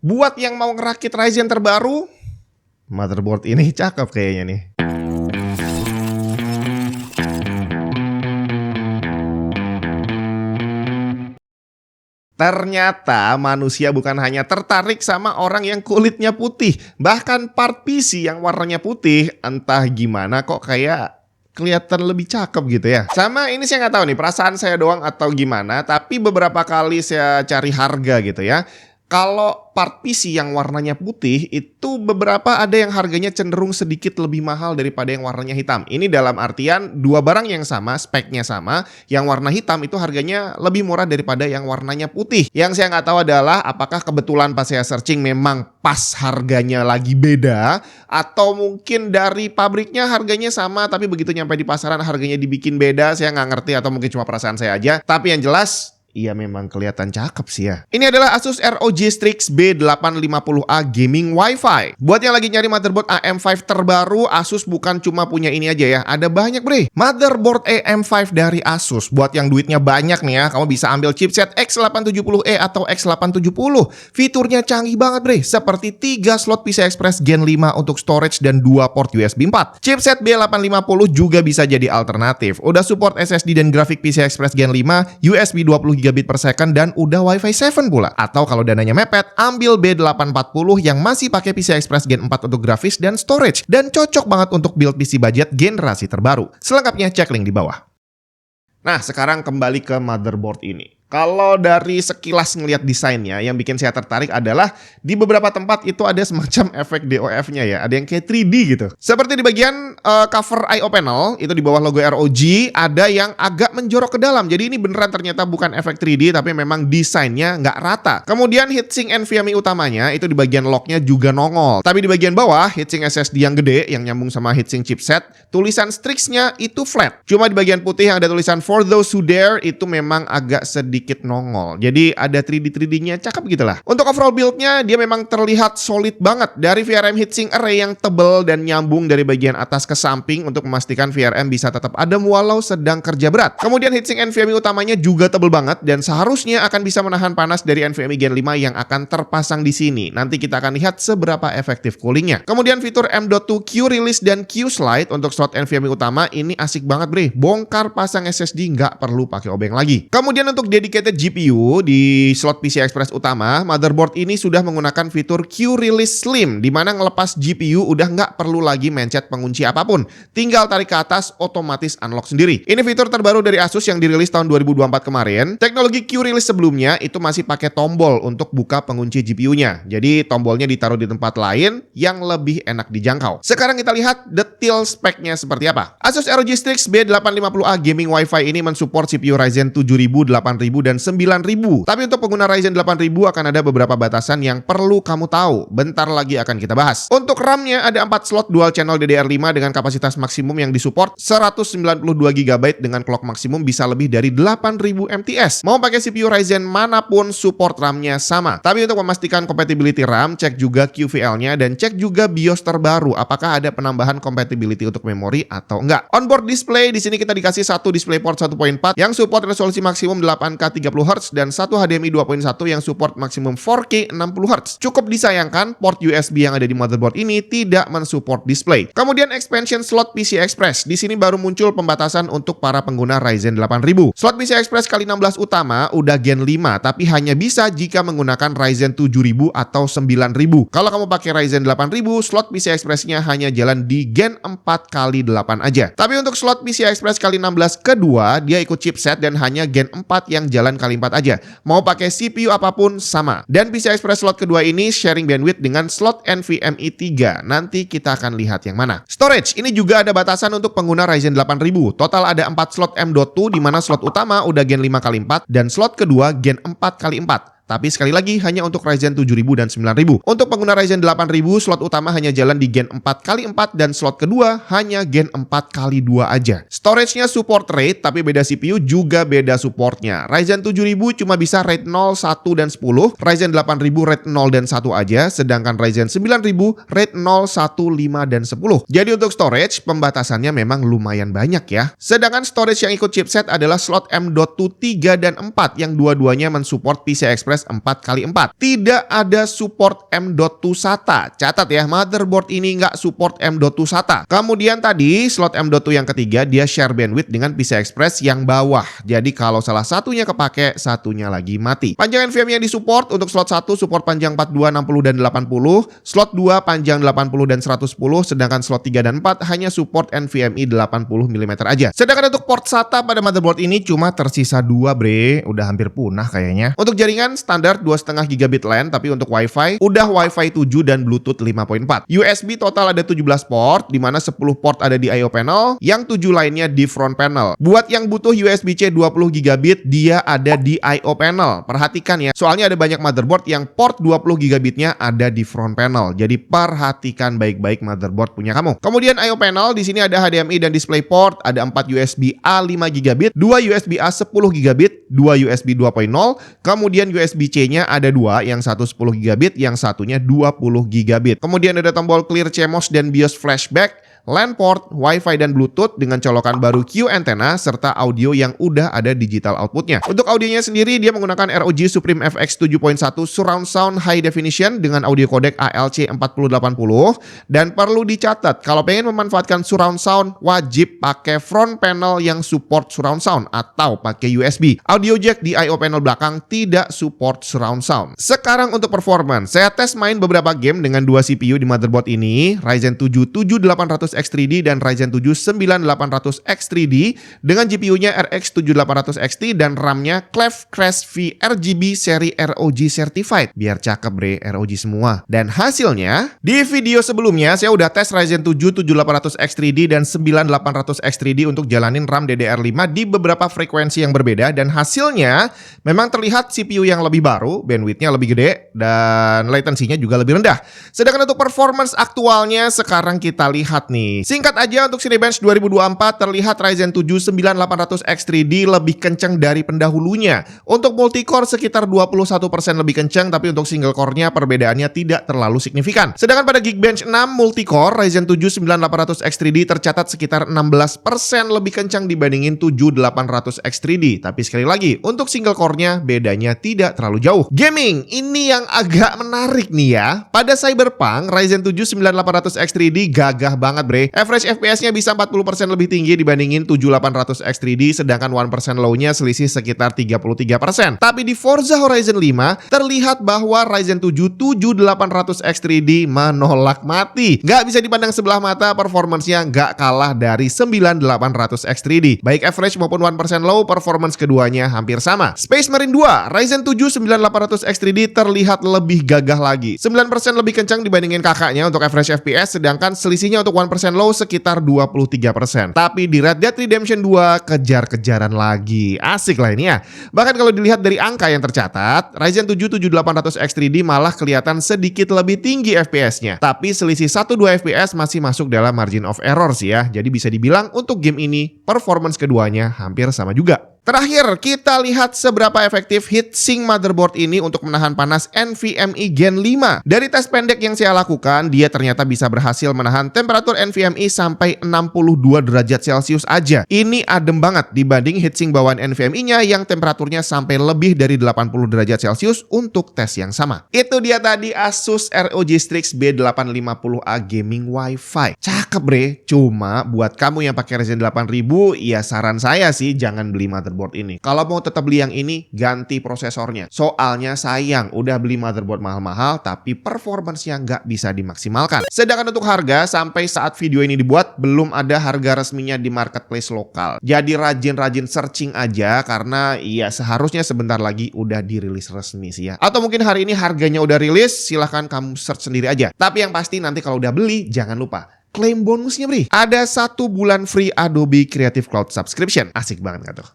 Buat yang mau ngerakit Ryzen terbaru, motherboard ini cakep kayaknya nih. Ternyata manusia bukan hanya tertarik sama orang yang kulitnya putih. Bahkan part PC yang warnanya putih, entah gimana kok kayak kelihatan lebih cakep gitu ya. Sama ini saya nggak tahu nih, perasaan saya doang atau gimana. Tapi beberapa kali saya cari harga gitu ya. Kalau part PC yang warnanya putih itu beberapa ada yang harganya cenderung sedikit lebih mahal daripada yang warnanya hitam. Ini dalam artian dua barang yang sama, speknya sama, yang warna hitam itu harganya lebih murah daripada yang warnanya putih. Yang saya nggak tahu adalah apakah kebetulan pas saya searching memang pas harganya lagi beda, atau mungkin dari pabriknya harganya sama tapi begitu nyampe di pasaran harganya dibikin beda. Saya nggak ngerti atau mungkin cuma perasaan saya aja. Tapi yang jelas iya memang kelihatan cakep sih ya. Ini adalah Asus ROG Strix B850A Gaming Wi-Fi. Buat yang lagi nyari motherboard AM5 terbaru, Asus bukan cuma punya ini aja ya. Ada banyak bre. Motherboard AM5 dari Asus. Buat yang duitnya banyak nih ya, kamu bisa ambil chipset X870E atau X870. Fiturnya canggih banget bre. Seperti 3 slot PCI Express Gen 5 untuk storage dan 2 port USB 4. Chipset B850 juga bisa jadi alternatif. Udah support SSD dan grafik PCI Express Gen 5, USB 20 GB per second dan udah Wi-Fi 7 pula. Atau kalau dananya mepet, ambil B840 yang masih pakai PCI Express Gen 4 untuk grafis dan storage dan cocok banget untuk build PC budget generasi terbaru. Selengkapnya cek link di bawah. Nah, sekarang kembali ke motherboard ini. Kalau dari sekilas ngelihat desainnya, yang bikin saya tertarik adalah di beberapa tempat itu ada semacam efek DOF-nya ya. Ada yang kayak 3D gitu. Seperti di bagian cover I/O panel, itu di bawah logo ROG, ada yang agak menjorok ke dalam. Jadi ini beneran ternyata bukan efek 3D, tapi memang desainnya nggak rata. Kemudian heatsink NVMe utamanya, itu di bagian locknya juga nongol. Tapi di bagian bawah, heatsink SSD yang gede, yang nyambung sama heatsink chipset, tulisan Strix-nya itu flat. Cuma di bagian putih yang ada tulisan For Those Who Dare, itu memang agak sedikit nongol. Jadi ada 3D-3D-nya cakep gitu lah. Untuk overall build-nya dia memang terlihat solid banget. Dari VRM heatsink array yang tebel dan nyambung dari bagian atas ke samping untuk memastikan VRM bisa tetap adem walau sedang kerja berat. Kemudian heatsink NVMe utamanya juga tebel banget dan seharusnya akan bisa menahan panas dari NVMe Gen 5 yang akan terpasang di sini. Nanti kita akan lihat seberapa efektif coolingnya. Kemudian fitur M.2 Q-Release dan Q-Slide untuk slot NVMe utama ini asik banget bre. Bongkar pasang SSD nggak perlu pakai obeng lagi. Kemudian untuk dedicated GPU di slot PCI Express utama, motherboard ini sudah menggunakan fitur Q-Release Slim, di mana ngelepas GPU udah nggak perlu lagi mencet pengunci apapun. Tinggal tarik ke atas, otomatis unlock sendiri. Ini fitur terbaru dari Asus yang dirilis tahun 2024 kemarin. Teknologi Q-Release sebelumnya itu masih pakai tombol untuk buka pengunci GPU-nya. Jadi tombolnya ditaruh di tempat lain yang lebih enak dijangkau. Sekarang kita lihat detail speknya seperti apa. Asus ROG Strix B850A Gaming Wi-Fi ini mensupport CPU Ryzen 7000, 8000 dan 9000. Tapi untuk pengguna Ryzen 8000 akan ada beberapa batasan yang perlu kamu tahu. Bentar lagi akan kita bahas. Untuk RAM-nya ada 4 slot dual channel DDR5 dengan kapasitas maksimum yang disupport 192 GB dengan clock maksimum bisa lebih dari 8000 mts. Mau pakai CPU Ryzen manapun support RAM-nya sama. Tapi untuk memastikan compatibility RAM, cek juga QVL-nya dan cek juga BIOS terbaru apakah ada penambahan compatibility untuk memori atau enggak. Onboard display di sini kita dikasih satu DisplayPort 1.4 yang support resolusi maksimum 8K 30Hz dan satu HDMI 2.1 yang support maksimum 4K 60Hz. Cukup disayangkan port USB yang ada di motherboard ini tidak mensupport display. Kemudian expansion slot PCI Express. Di sini baru muncul pembatasan untuk para pengguna Ryzen 8000. Slot PCI Express kali 16 utama udah Gen 5 tapi hanya bisa jika menggunakan Ryzen 7000 atau 9000. Kalau kamu pakai Ryzen 8000, slot PCI Express-nya hanya jalan di Gen 4 kali 8 aja. Tapi untuk slot PCI Express kali 16 kedua, dia ikut chipset dan hanya Gen 4 yang jalan kali 4 aja. Mau pakai CPU apapun sama. Dan PCI Express slot kedua ini sharing bandwidth dengan slot NVMe 3. Nanti kita akan lihat yang mana. Storage, ini juga ada batasan untuk pengguna Ryzen 8000. Total ada 4 slot M.2 di mana slot utama udah Gen 5 kali 4 dan slot kedua Gen 4 kali 4. Tapi sekali lagi hanya untuk Ryzen 7000 dan 9000. Untuk pengguna Ryzen 8000, slot utama hanya jalan di Gen 4x4 dan slot kedua hanya Gen 4x2 aja. Storage-nya support RAID, tapi beda CPU juga beda supportnya. Ryzen 7000 cuma bisa RAID 0, 1, dan 10. Ryzen 8000 RAID 0 dan 1 aja, sedangkan Ryzen 9000 RAID 0, 1, 5, dan 10. Jadi untuk storage, pembatasannya memang lumayan banyak ya. Sedangkan storage yang ikut chipset adalah slot M.2 3 dan 4 yang dua-duanya mensupport PCI Express Express 4x4. Tidak ada support M.2 SATA. Catat ya, motherboard ini nggak support M.2 SATA. Kemudian tadi slot M.2 yang ketiga dia share bandwidth dengan PCI Express yang bawah. Jadi kalau salah satunya kepake, satunya lagi mati. Panjang NVMe yang disupport untuk slot 1 support panjang 42, 60 dan 80, slot 2 panjang 80 dan 110, sedangkan slot 3 dan 4 hanya support NVMe 80 mm aja. Sedangkan untuk port SATA pada motherboard ini cuma tersisa 2 bre, udah hampir punah kayaknya. Untuk jaringan standar 2,5 GB LAN, tapi untuk WiFi udah WiFi 7 dan Bluetooth 5.4. USB total ada 17 port, di mana 10 port ada di I/O panel, yang 7 lainnya di front panel. Buat yang butuh USB-C 20 GB, dia ada di I/O panel. Perhatikan ya, soalnya ada banyak motherboard yang port 20 GB-nya ada di front panel. Jadi perhatikan baik-baik motherboard punya kamu. Kemudian I/O panel di sini ada HDMI dan DisplayPort, ada 4 USB A 5 GB, 2 USB A 10 GB, 2 USB 2.0, kemudian USB-C-nya ada 2, yang satu 10 GB, yang satunya 20 GB. Kemudian ada tombol clear CMOS dan BIOS flashback, LAN port, Wi-Fi dan Bluetooth dengan colokan baru Q antenna serta audio yang udah ada digital outputnya. Untuk audionya sendiri dia menggunakan ROG Supreme FX 7.1 Surround Sound High Definition dengan audio codec ALC 4080, dan perlu dicatat kalau pengen memanfaatkan surround sound wajib pakai front panel yang support surround sound atau pakai USB. Audio jack di I/O panel belakang tidak support surround sound. Sekarang untuk performance, saya tes main beberapa game dengan 2 CPU di motherboard ini, Ryzen 7 7800 X3D dan Ryzen 7 9800 X3D dengan GPU-nya RX 7800 XT dan RAM-nya Clef Crest V RGB seri ROG Certified. Biar cakep bre, ROG semua. Dan hasilnya, di video sebelumnya saya udah tes Ryzen 7 7800 X3D dan 9800 X3D untuk jalanin RAM DDR5 di beberapa frekuensi yang berbeda, dan hasilnya memang terlihat CPU yang lebih baru, bandwidth-nya lebih gede, dan latency-nya juga lebih rendah. Sedangkan untuk performance aktualnya sekarang kita lihat nih. Singkat aja, untuk Cinebench 2024 terlihat Ryzen 7 9800 X3D lebih kenceng dari pendahulunya. Untuk multicore sekitar 21% lebih kenceng, tapi untuk single core-nya perbedaannya tidak terlalu signifikan. Sedangkan pada Geekbench 6 multicore, Ryzen 7 9800 X3D tercatat sekitar 16% lebih kencang dibandingin 7800 X3D. Tapi sekali lagi, untuk single core-nya bedanya tidak terlalu jauh. Gaming, ini yang agak menarik nih ya. Pada Cyberpunk, Ryzen 7 9800 X3D gagah banget bre. Average FPS-nya bisa 40% lebih tinggi dibandingin 7800 X3D, sedangkan 1% low-nya selisih sekitar 33%. Tapi di Forza Horizon 5 terlihat bahwa Ryzen 7 7800 X3D menolak mati. Nggak bisa dipandang sebelah mata, performance-nya nggak kalah dari 9800 X3D. Baik average maupun 1% low, performance keduanya hampir sama. Space Marine 2, Ryzen 7 9800 X3D terlihat lebih gagah lagi. 9% lebih kencang dibandingin kakaknya untuk average FPS, sedangkan selisihnya untuk 1% low sekitar 23%. Tapi di Red Dead Redemption 2 kejar-kejaran lagi. Asik lah ini ya. Bahkan kalau dilihat dari angka yang tercatat, Ryzen 7 7800 X3D malah kelihatan sedikit lebih tinggi FPS-nya. Tapi selisih 1-2 FPS masih masuk dalam margin of error sih ya. Jadi bisa dibilang untuk game ini performance keduanya hampir sama juga. Terakhir, kita lihat seberapa efektif heatsink motherboard ini untuk menahan panas NVMe Gen 5. Dari tes pendek yang saya lakukan, dia ternyata bisa berhasil menahan temperatur NVMe sampai 62 derajat Celcius aja. Ini adem banget dibanding heatsink bawaan NVMe-nya yang temperaturnya sampai lebih dari 80 derajat Celcius untuk tes yang sama. Itu dia tadi Asus ROG Strix B850A Gaming Wi-Fi. Cakep bre, cuma buat kamu yang pakai Ryzen 8000, ya saran saya sih jangan beli motherboard ini. Kalau mau tetap beli yang ini, ganti prosesornya. Soalnya sayang, udah beli motherboard mahal-mahal tapi performance-nya nggak bisa dimaksimalkan. Sedangkan untuk harga, sampai saat video ini dibuat, belum ada harga resminya di marketplace lokal. Jadi rajin-rajin searching aja, karena ya seharusnya sebentar lagi udah dirilis resmi sih ya. Atau mungkin hari ini harganya udah rilis, silahkan kamu search sendiri aja. Tapi yang pasti nanti kalau udah beli, jangan lupa klaim bonusnya bri. Ada 1 bulan free Adobe Creative Cloud subscription. Asik banget gak tuh?